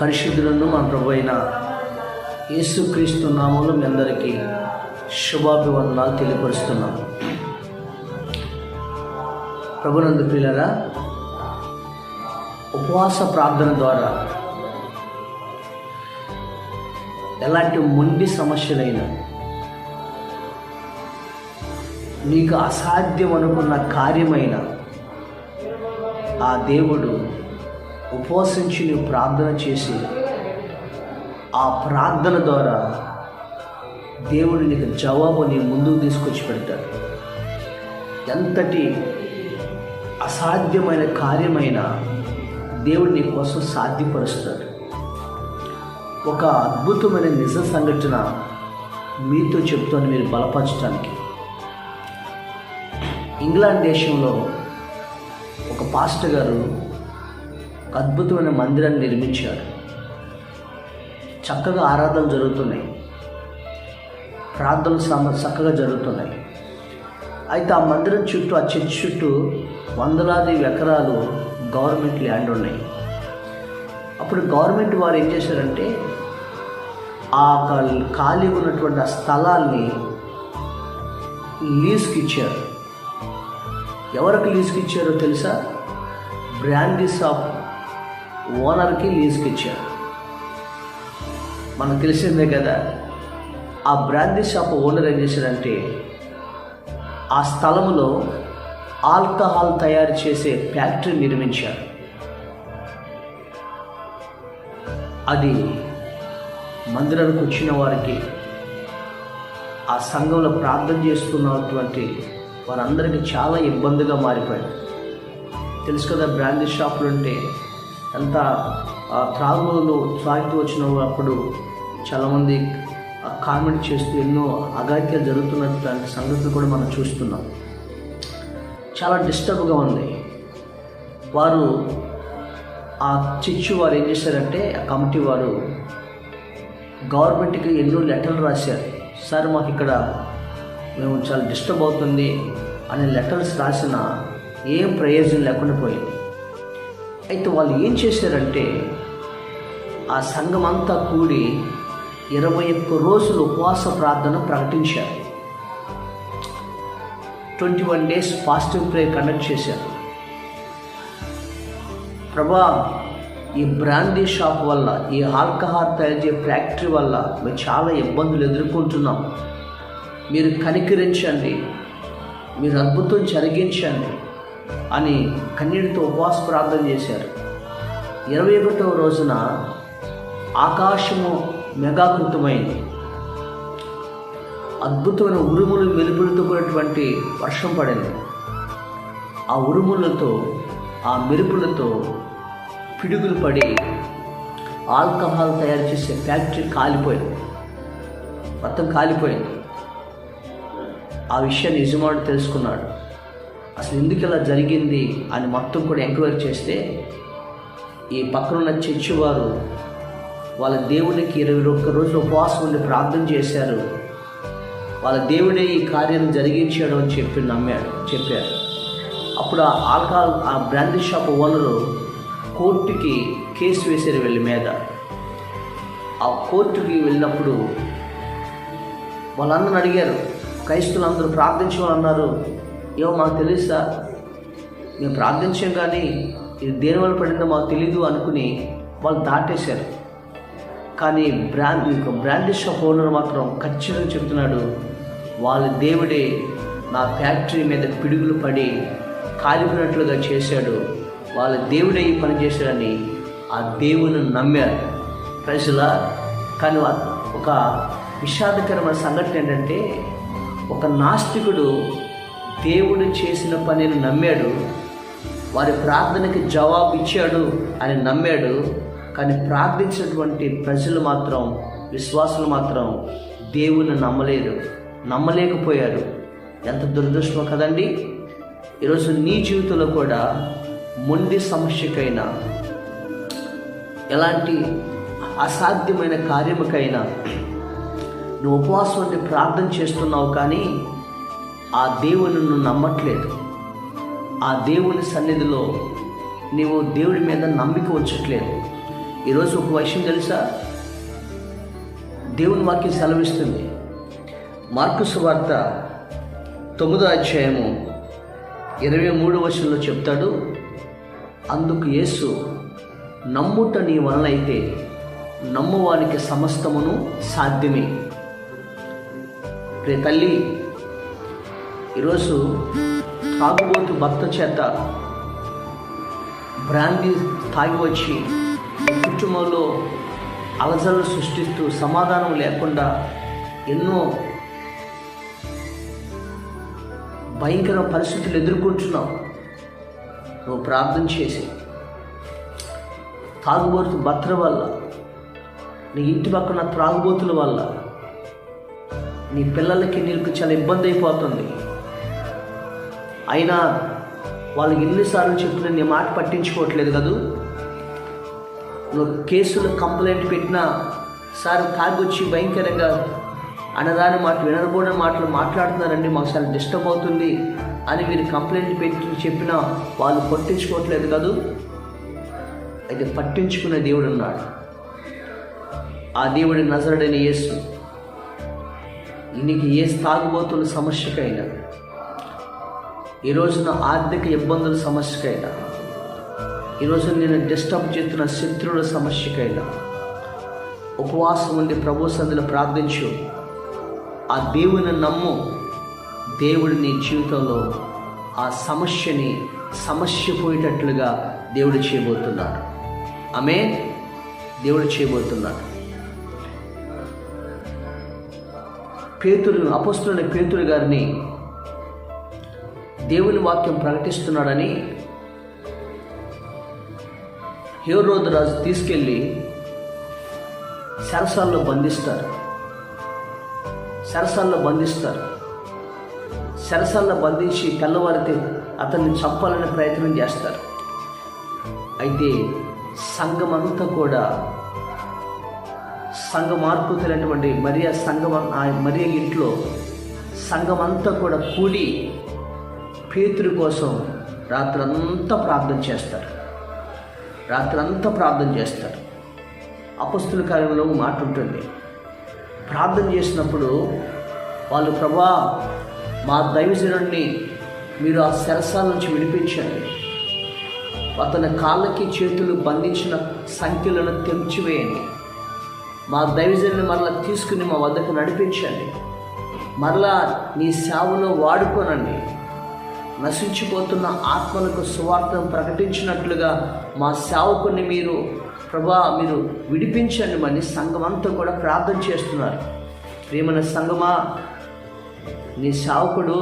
పరిశుద్ధులను మన ప్రభు అయిన యేసుక్రీస్తు నామములో మీ అందరికీ శుభాభివందనాలు తెలియపరుస్తున్నాం. ప్రభునందు ప్రియులారా, ఉపవాస ప్రార్థన ద్వారా ఎలాంటి మొండి సమస్యలైనా, నీకు అసాధ్యం అనుకున్న కార్యమైన ఆ దేవుడు ఉపవాసించి నీవు ప్రార్థన చేసి ఆ ప్రార్థన ద్వారా దేవుడు నీకు జవాబు నీ ముందుకు తీసుకొచ్చి పెడతాడు. ఎంతటి అసాధ్యమైన కార్యమైన దేవుడు నీ కోసం సాధ్యపరుస్తాడు. ఒక అద్భుతమైన నిజ సంఘటన మీతో చెప్తాను, మీరు బలపరచడానికి. ఇంగ్లాండ్ దేశంలో ఒక పాస్టర్ గారు ఒక అద్భుతమైన మందిరాన్ని నిర్మించారు. చక్కగా ఆరాధనలు జరుగుతున్నాయి, ప్రార్థనలు చక్కగా జరుగుతున్నాయి. అయితే ఆ మందిరం చుట్టూ, ఆ చర్చ్ చుట్టూ వందలాది ఎకరాలు గవర్నమెంట్ ల్యాండ్ ఉన్నాయి. అప్పుడు గవర్నమెంట్ వారు ఏం చేశారంటే, ఆ ఖాళీ ఉన్నటువంటి ఆ స్థలాల్ని లీజ్కి ఇచ్చారు. ఎవరికి లీజ్కి ఇచ్చారో తెలుసా? బ్రాందీ షాప్ ఓనర్కి లీజ్కి ఇచ్చారు. మనకు తెలిసిందే కదా. ఆ బ్రాందీ షాప్ ఓనర్ ఏం చేశారంటే, ఆ స్థలంలో ఆల్కహాల్ తయారు చేసే ఫ్యాక్టరీ నిర్మించారు. అది మందిరానికి వచ్చిన వారికి, ఆ సంఘంలో ప్రార్థన చేస్తున్నటువంటి వారందరికీ చాలా ఇబ్బందిగా మారిపోయింది. తెలుసు కదా, బ్రాందీ షాపులు అంటే ఎంత త్రాగులు తాగుతూ వచ్చినప్పుడు చాలామంది కామెంట్ చేస్తూ ఎన్నో అఘాయిత్యాలు జరుగుతున్నటువంటి సంగతులు కూడా మనం చూస్తున్నాం. చాలా డిస్టర్బ్గా ఉంది. వారు ఆ చర్చి వారు ఏం చేశారంటే, ఆ కమిటీ వారు గవర్నమెంట్కి ఎన్నో లెటర్లు రాశారు. సార్, మాకు ఇక్కడ మేము చాలా డిస్టర్బ్ అవుతుంది అనే లెటర్స్ రాసిన ఏం ప్రయోజనం లేకుండా పోయింది. అయితే వాళ్ళు ఏం చేశారంటే, ఆ సంఘం అంతా కూడి 21 రోజులు ఉపవాస ప్రార్థన ప్రకటించారు. 21 days ఫాస్టింగ్ ప్రేయర్ కండక్ట్ చేశారు. ప్రభా, ఈ బ్రాందీ షాప్ వల్ల, ఈ ఆల్కహాల్ తయారు చేసే ఫ్యాక్టరీ వల్ల మేము చాలా ఇబ్బందులు ఎదుర్కొంటున్నాం. మీరు కనికరించండి, మీరు అద్భుతం జరిగించండి అని కన్నీటితో ఉపవాస ప్రార్థన చేశారు. 21వ రోజున ఆకాశము మెగాకృతమైంది. అద్భుతమైన ఉరుములు మెరుపులతో కూడినటువంటి వర్షం పడింది. ఆ ఉరుములతో, ఆ మెరుపులతో పిడుగులు పడి ఆల్కహాల్ తయారు చేసే ఫ్యాక్టరీ కాలిపోయింది, మొత్తం కాలిపోయింది. ఆ విషయాన్ని యజమానుడు తెలుసుకున్నాడు. అసలు ఎందుకు ఇలా జరిగింది అని మొత్తం కూడా ఎంక్వైరీ చేస్తే, ఈ పక్కనున్న చర్చి వారు వాళ్ళ దేవునికి 21 రోజులు ఉపవాసం ఉండి ప్రార్థన చేశారు. వాళ్ళ దేవుడే ఈ కార్యం జరిగించాడు అని చెప్పారు. అప్పుడు ఆ బ్రాందీ షాప్ ఓనరు కోర్టుకి కేసు వేశారు వీళ్ళ మీద. ఆ కోర్టుకి వెళ్ళినప్పుడు వాళ్ళందరూ అడిగారు, క్రైస్తవులందరూ ప్రార్థించమని అన్నారు. ఏమో మాకు తెలియదు సార్, మేము ప్రార్థించాం కానీ ఇది దేనివల్ల పడిందో మాకు తెలీదు అనుకుని వాళ్ళు దాటేశారు. కానీ బ్రాందీ షాప్ ఓనర్ మాత్రం ఖచ్చితంగా చెప్తున్నాడు, వాళ్ళ దేవుడే నా ఫ్యాక్టరీ మీద పిడుగులు పడి కాలిపోయినట్లుగా చేశాడు, వాళ్ళ దేవుడే ఈ పని చేశాడని ఆ దేవుని నమ్మారు ప్రజలా. కానీ ఒక విషాదకరమైన సంఘటన ఏంటంటే, ఒక నాస్తికుడు దేవుడు చేసిన పనిని నమ్మాడు, వారి ప్రార్థనకి జవాబు ఇచ్చాడు అని నమ్మాడు. కానీ ప్రార్థించినటువంటి ప్రజలు మాత్రం, విశ్వాసులు మాత్రం దేవుని నమ్మలేకపోయారు. ఎంత దురదృష్టమో కదండి. ఈరోజు నీ జీవితంలో కూడా మొండి సమస్యకైనా, ఎలాంటి అసాధ్యమైన కార్యముకైనా నువ్వు ఉపవాసం అంటే ప్రార్థన చేస్తున్నావు, కానీ ఆ దేవుని నువ్వు నమ్మట్లేదు. ఆ దేవుని సన్నిధిలో నీవు దేవుడి మీద నమ్మిక ఉంచట్లేదు. ఈరోజు ఒక విషయం తెలుసా, దేవుని వాక్యం సెలవిస్తుంది. మార్కు సువార్త 9వ అధ్యాయము 23వ వచనంలో చెప్తాడు, అందుకు యేసు, నమ్ముట నీ వలనైతే నమ్మువానికి సమస్తమును సాధ్యమే. రే తల్లి, ఈరోజు తాగుబోతు భర్త చేత బ్రాందీ తాగి వచ్చి కుటుంబంలో అలజడులు సృష్టిస్తూ సమాధానం లేకుండా ఎన్నో భయంకర పరిస్థితులు ఎదుర్కొంటున్నావు. నువ్వు ప్రార్థన చేసి తాగుబోతు భర్త వల్ల, నీ ఇంటి పక్కన త్రాగుబోతుల వల్ల నీ పిల్లలకి నీకు చాలా ఇబ్బంది అయిపోతుంది. అయినా వాళ్ళకి ఎన్నిసార్లు చెప్పినా నీ మాట పట్టించుకోవట్లేదు కదూ. నువ్వు కేసులు కంప్లైంట్ పెట్టినా, సార్ తాగొచ్చి భయంకరంగా అనరాని మాటలు, వినరబోని మాటలు మాట్లాడుతున్నారండి, మాకు చాలా డిస్టర్బ్ అవుతుంది అని మీరు కంప్లైంట్ పెట్టి చెప్పినా వాళ్ళు పట్టించుకోవట్లేదు కదూ. అయితే పట్టించుకునే దేవుడు ఉన్నాడు. ఆ దేవుడి నజరుడైన యేసు నీకు ఏ తాగుబోతుల సమస్యకైనా, ఈ రోజున ఆర్థిక ఇబ్బందుల సమస్యకైనా, ఈరోజు నేను డిస్టర్బ్ చేస్తున్న శత్రువుల సమస్యకైనా ఉపవాసం ఉండి ప్రభు సన్నిధిలో ప్రార్థించు. ఆ దేవుని నమ్ము. దేవుడు నీ జీవితంలో ఆ సమస్య పోయేటట్లుగా దేవుడు చేయబోతున్నాడు. ఆమేన్. దేవుడు చేయబోతున్నాడు. అపొస్తలుడైన పేతురు గారిని దేవుని వాక్యం ప్రకటిస్తున్నాడని హేరోదు రాజు తీసుకెళ్ళి చెరసాల్లో బంధిస్తారు. చెరసాల్లో బంధించి తెల్లవారితే అతన్ని చంపాలనే ప్రయత్నం చేస్తారు. అయితే సంఘమంతా కూడా, సంఘ మార్పుతులైనటువంటి మరియ ఇంట్లో సంఘమంతా కూడా కూడి పేతురు కోసం రాత్రంతా ప్రార్థన చేస్తారు. అపొస్తలుల కార్యంలో మాట ఉంటుంది. ప్రార్థన చేసినప్పుడు వాళ్ళు, ప్రభా మా దైవజనుడిని మీరు ఆ చెరసాల నుంచి విడిపించండి, అతని కాళ్ళకి చేతులు బంధించిన సంఖ్యలను తెంచివేయండి, మా దైవజనుని మరలా తీసుకుని మా వద్దకు నడిపించండి, మరలా నీ సేవలో వాడుకోనండి, నశించిపోతున్న ఆత్మలకు సువార్తను ప్రకటించినట్లుగా మా సేవకుని మీరు మీరు విడిపించండి అని సంఘమంతా కూడా ప్రార్థన చేస్తున్నారు. ప్రియమైన సంఘమా, నీ సేవకుడు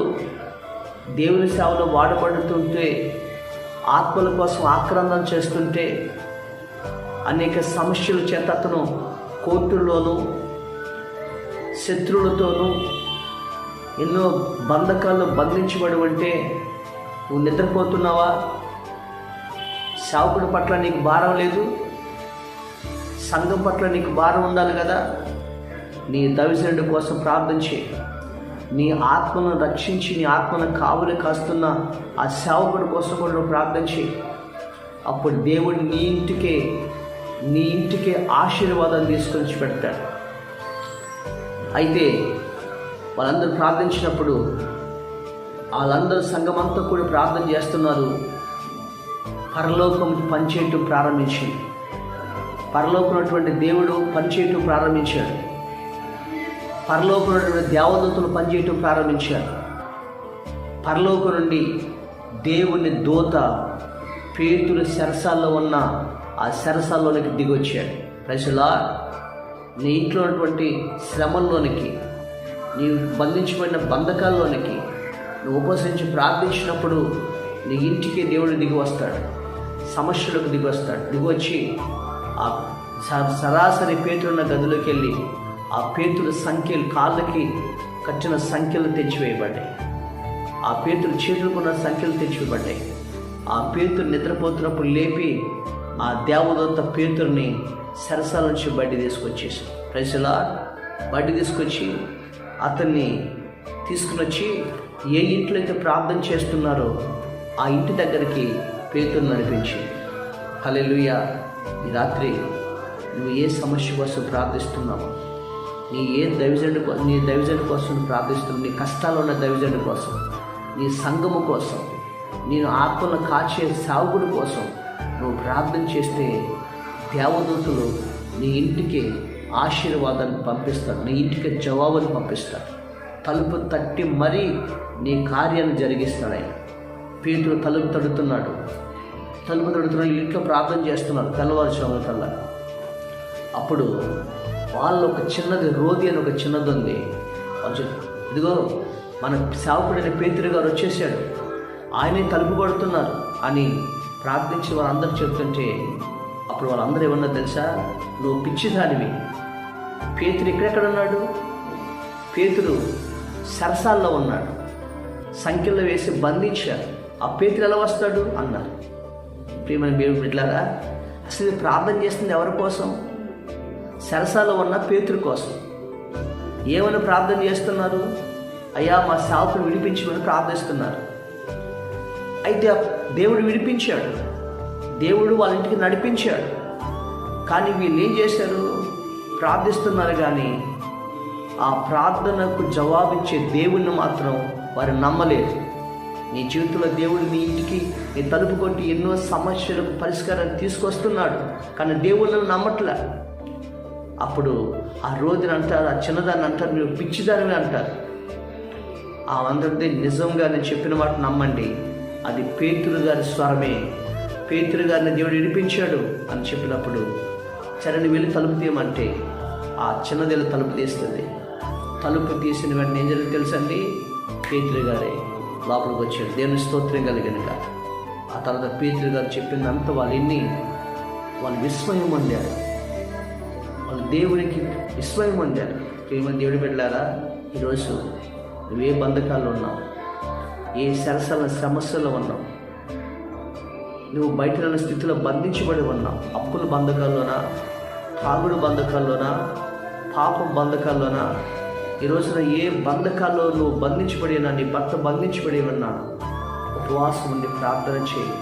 దేవుని సేవలో వాడబడుతుంటే, ఆత్మల కోసం ఆక్రందన చేస్తుంటే, అనేక సమస్యల చేత అతను కోర్టుల్లోనూ శత్రువులతోనూ ఎన్నో బంధకాల్లో బంధించబడి ఉంటే నువ్వు నిద్రపోతున్నావా? సేవకుడి పట్ల నీకు భారం లేదు, సంఘం పట్ల నీకు భారం ఉండాలి కదా. నీ దైవజనుడి కోసం ప్రార్థన చేయి. నీ ఆత్మను రక్షించి నీ ఆత్మను కావులు కాస్తున్న ఆ సేవకుడి కోసం కూడా నువ్వు ప్రార్థన చేయి. అప్పుడు దేవుడు నీ ఇంటికే ఆశీర్వాదాన్ని తీసుకొచ్చి పెడతాడు. అయితే వాళ్ళందరూ ప్రార్థించినప్పుడు వాళ్ళందరూ సంఘమంతా కూడా ప్రార్థన చేస్తున్నారు. పరలోకం పనిచేయటం ప్రారంభించింది. పరలోకమైనటువంటి దేవుడు పనిచేయటం ప్రారంభించాడు. పరలోకమైనటువంటి దేవదూతలు పనిచేయటం ప్రారంభించారు. పరలోకం నుండి దేవుని దూత పేతురు చెరసాల్లో ఉన్న ఆ చెరసాల్లోనికి దిగొచ్చాడు. ప్రజలా, నీ ఇంట్లో ఉన్నటువంటి శ్రమల్లోనికి, నీవు బంధించబడిన బంధకాల్లోనికి నువ్వు ఉపవసించి ప్రార్థించినప్పుడు నీ ఇంటికి దేవుడు దిగి వస్తాడు, సమస్యలకు దిగి వస్తాడు. దిగొచ్చి ఆ సరాసరి పేతురున్న గదిలోకి వెళ్ళి ఆ పేతురు సంఖ్యలు, కాళ్ళకి కట్టిన సంఖ్యలు తెచ్చివేయబడ్డాయి. ఆ పేతురు చేతులకున్న సంఖ్యలు తెచ్చివేయబడ్డాయి. ఆ పేతురు నిద్రపోతున్నప్పుడు లేపి ఆ దేవదూత పేతురుని చెరసాల నుంచి బయట తీసుకొచ్చేసి, ప్రజలా బయట తీసుకొచ్చి అతన్ని తీసుకుని వచ్చి ఏ ఇంట్లో అయితే ప్రార్థన చేస్తున్నారో ఆ ఇంటి దగ్గరికి పేతురు నడిపించి, హల్లెలూయా, ఈ రాత్రి నువ్వు ఏ సమస్య కోసం ప్రార్థిస్తున్నావు, నీ దైవజనుడి కోసం నువ్వు ప్రార్థిస్తున్నావు, నీ కష్టాలు ఉన్న దైవజనుడి కోసం, నీ సంఘము కోసం, నేను ఆత్మను కాచే సేవకుడి కోసం నువ్వు ప్రార్థన చేస్తే దేవదూతలు నీ ఇంటికి ఆశీర్వాదాన్ని పంపిస్తారు, నీ ఇంటికి జవాబుని పంపిస్తారు. తలుపు తట్టి మరీ నీ కార్యాన్ని జరిగిస్తాడు ఆయన. పేతురు తలుపు తడుతున్నాడు, ఇంట్లో ప్రార్థన చేస్తున్నారు తెల్లవారుజామున కల్లా. అప్పుడు వాళ్ళు ఒక చిన్నది రోది అని ఒక చిన్నది ఉంది. వాళ్ళు ఇదిగో మన సేవకుడైన పేతురు గారు వచ్చేసాడు, ఆయనే తలుపు కొడుతున్నారు అని ప్రార్థించి వాళ్ళందరూ చెప్తుంటే అప్పుడు వాళ్ళందరూ ఏమన్నా తెలుసా, నువ్వు పిచ్చిదానివి, పేతురు ఎక్కడెక్కడ ఉన్నాడు, పేతురు సరసాల్లో ఉన్నాడు, సంఖ్యలో వేసి బంధించారు, ఆ పేతురు ఎలా వస్తాడు అన్నారు. ప్రియమైన దేవుని బిడ్డలారా, అసలు ప్రార్థన చేస్తుంది ఎవరి కోసం? సరసాలో ఉన్న పేతురు కోసం. ఏమని ప్రార్థన చేస్తున్నారు? అయ్యా మా సేవకుని విడిపించమని ప్రార్థిస్తున్నారు. అయితే దేవుడు విడిపించాడు, దేవుడు వాళ్ళ ఇంటికి నడిపించాడు. కానీ వీళ్ళు ఏం చేశారు? ప్రార్థిస్తున్నారు కానీ ఆ ప్రార్థనకు జవాబిచ్చే దేవుణ్ణి మాత్రం వారు నమ్మలేదు. నీ జీవితంలో దేవుడు నీ ఇంటికి నీ తలుపు కొట్టి ఎన్నో సమస్యలకు పరిష్కారాన్ని తీసుకొస్తున్నాడు, కానీ దేవుళ్ళను నమ్మట్లే. అప్పుడు ఆ రోజుని అంటారు, ఆ చిన్నదాన్ని అంటారు, మీరు పిచ్చిదానివి అంటారు. ఆ అందరిది నిజంగా నేను చెప్పిన మాట నమ్మండి, అది పేతురు గారి స్వరమే. పేతురు గారిని దేవుడు విడిపించాడు అని చెప్పినప్పుడు సరే వెళ్ళి తలుపు తీయమంటే ఆ చిన్నది తలుపు తీస్తుంది. తలుపు తీసిన వెంటనే ఏం జరిగింది తెలుసండి? పేతురు గారే లోపలికి వచ్చాడు. దేవుని స్తోత్రం కలిగినక ఆ తర్వాత పేతురు గారు చెప్పిందంతా వాళ్ళు విస్మయం పొందారు, వాళ్ళు దేవునికి విస్మయం పొందారు. ఏమని దేవుడు పెట్టారా, ఈరోజు నువ్వే బంధకాల్లో ఉన్నావు, ఏ సరసల సమస్యలో ఉన్నావు, నువ్వు బయట ఉన్న స్థితిలో బంధించబడి ఉన్నావు. అప్పుల బంధకాల్లోనా, తాగుడు బంధకాల్లోనా, పాపం బంధకాల్లోనా, ఈ రోజున ఏ బంధకాల్లో నువ్వు బంధించబడినా, నీ భర్త బంధించబడి ఉన్నా, ఉపవాసం ఉండి ప్రార్థన చేయి.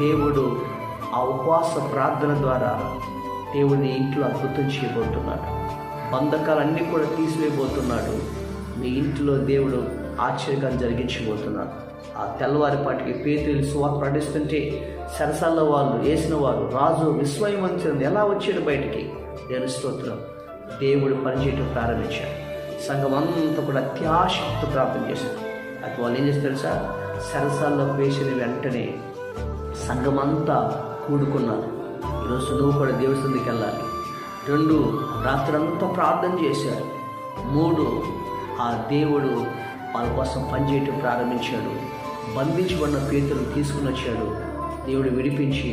దేవుడు ఆ ఉపవాస ప్రార్థన ద్వారా దేవుడిని ఇంట్లో అద్భుతం చేయబోతున్నాడు. బంధకాలన్నీ కూడా తీసివేయబోతున్నాడు. మీ ఇంట్లో దేవుడు ఆశ్చర్యకాన్ని జరిగించబోతున్నాడు. ఆ తెల్లవారిపాటికి పేతురు సువార్త ప్రకటిస్తుంటే సరసాల్లో వాళ్ళు వేసిన వారు రాజు విస్మయమంతుడు ఎలా వచ్చాడు బయటికి. దేవుని స్తోత్రం. దేవుడు పనిచేయటం ప్రారంభించాడు. సంఘం అంతా కూడా అత్యాశక్తి ప్రార్థన చేశారు. అది వాళ్ళు ఏం చేస్తారు తెలుసా? సరసాల్లో వేసిన వెంటనే సంఘం అంతా కూడుకున్నారు. ఈరోజు నువ్వు కూడా దేవుడి సన్నిధికి వెళ్ళాలి. 2 రాత్రంతా ప్రార్థన చేశారు. 3 ఆ దేవుడు వాళ్ళ కోసం పనిచేయటం ప్రారంభించాడు. బంధించబడిన పేతురును తీసుకుని వచ్చాడు. దేవుడు విడిపించి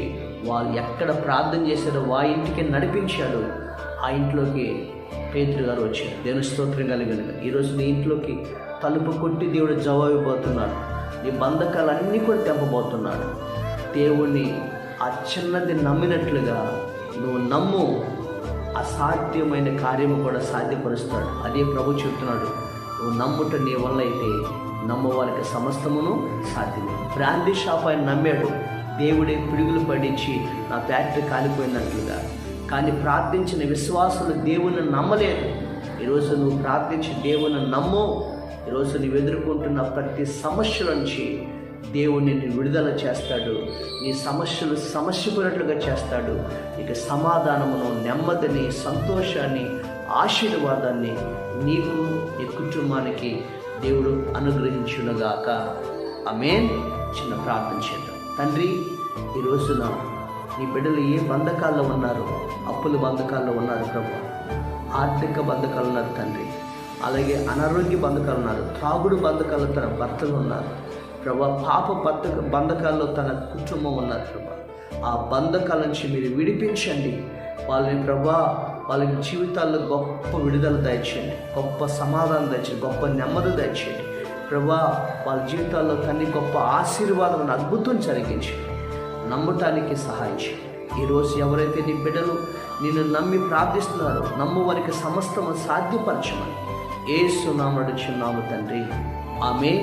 వాళ్ళు ఎక్కడ ప్రార్థన చేశారో ఆ ఇంటికి నడిపించాడు. ఆ ఇంట్లోకి పేతురు గారు వచ్చారు. దేవుని స్తోత్రం కలిగిన ఈరోజు నీ ఇంట్లోకి తలుపు కొట్టి దేవుడు జవాబు ఇవ్వబోతున్నాడు. నీ బంధకాలన్నీ కూడా తెంపబోతున్నాడు. దేవుణ్ణి ఆ చిన్నది నమ్మినట్లుగా నువ్వు నమ్ము, అసాధ్యమైన కార్యము కూడా సాధ్యపరుస్తాడు. అదే ప్రభు చెప్తున్నాడు, నువ్వు నమ్ముట నీ వల్ల అయితే నమ్మవారికి సమస్తమును సాధ్యమే. బ్రాందీ షాప్ ఆయన నమ్మాడు, దేవుడే పిడుగులు పడించి నా ఫ్యాక్టరీ కాలిపోయినట్లుగా. కానీ ప్రార్థించిన విశ్వాసులు దేవుని నమ్మలేదు. ఈరోజు నువ్వు ప్రార్థించి దేవుని నమ్ము. ఈరోజు నువ్వు ఎదుర్కొంటున్న ప్రతి సమస్యల నుంచి దేవుడు నిన్ను విడుదల చేస్తాడు. నీ సమస్యలు సమస్యపోయినట్లుగా చేస్తాడు. ఇక సమాధానమును, నెమ్మదిని, సంతోషాన్ని, ఆశీర్వాదాన్ని నీకు, నీ కుటుంబానికి దేవుడు అనుగ్రహించునుగాక. ఆమేన్. చిన్న ప్రార్థన చేద్దాం. తండ్రి, ఈ రోజున నీ బిడ్డలు ఏ బంధకాల్లో ఉన్నారు? అప్పుల బంధకాల్లో ఉన్నారు ప్రభు, ఆర్థిక బంధకాలు ఉన్నారు తండ్రి, అలాగే అనారోగ్య బంధకాలు ఉన్నారు, త్రాగుడు బంధకాలు తన భర్తలు ఉన్నారు ప్రభా, పాప బంధకాల్లో తన కుటుంబం ఉన్నారు ప్రభా. ఆ బంధకాల నుంచి మీరు విడిపించండి వాళ్ళని ప్రభా. వాళ్ళ జీవితాల్లో గొప్ప విడుదల దయచేయండి, గొప్ప సమాధానం దయచేయండి, గొప్ప నెమ్మది దయచేయండి ప్రభా. వాళ్ళ జీవితాల్లో తన్ని గొప్ప ఆశీర్వాదం, అద్భుతం జరిగించండి. నమ్మటానికి సహాయం చేయండి. ఈరోజు ఎవరైతే నీ బిడ్డలు నిన్ను నమ్మి ప్రార్థిస్తున్నారో నమ్ము వారికి సమస్తము సాధ్యపరచమని యేసు నామమున అడుగుచున్నాము తండ్రి. ఆమేన్.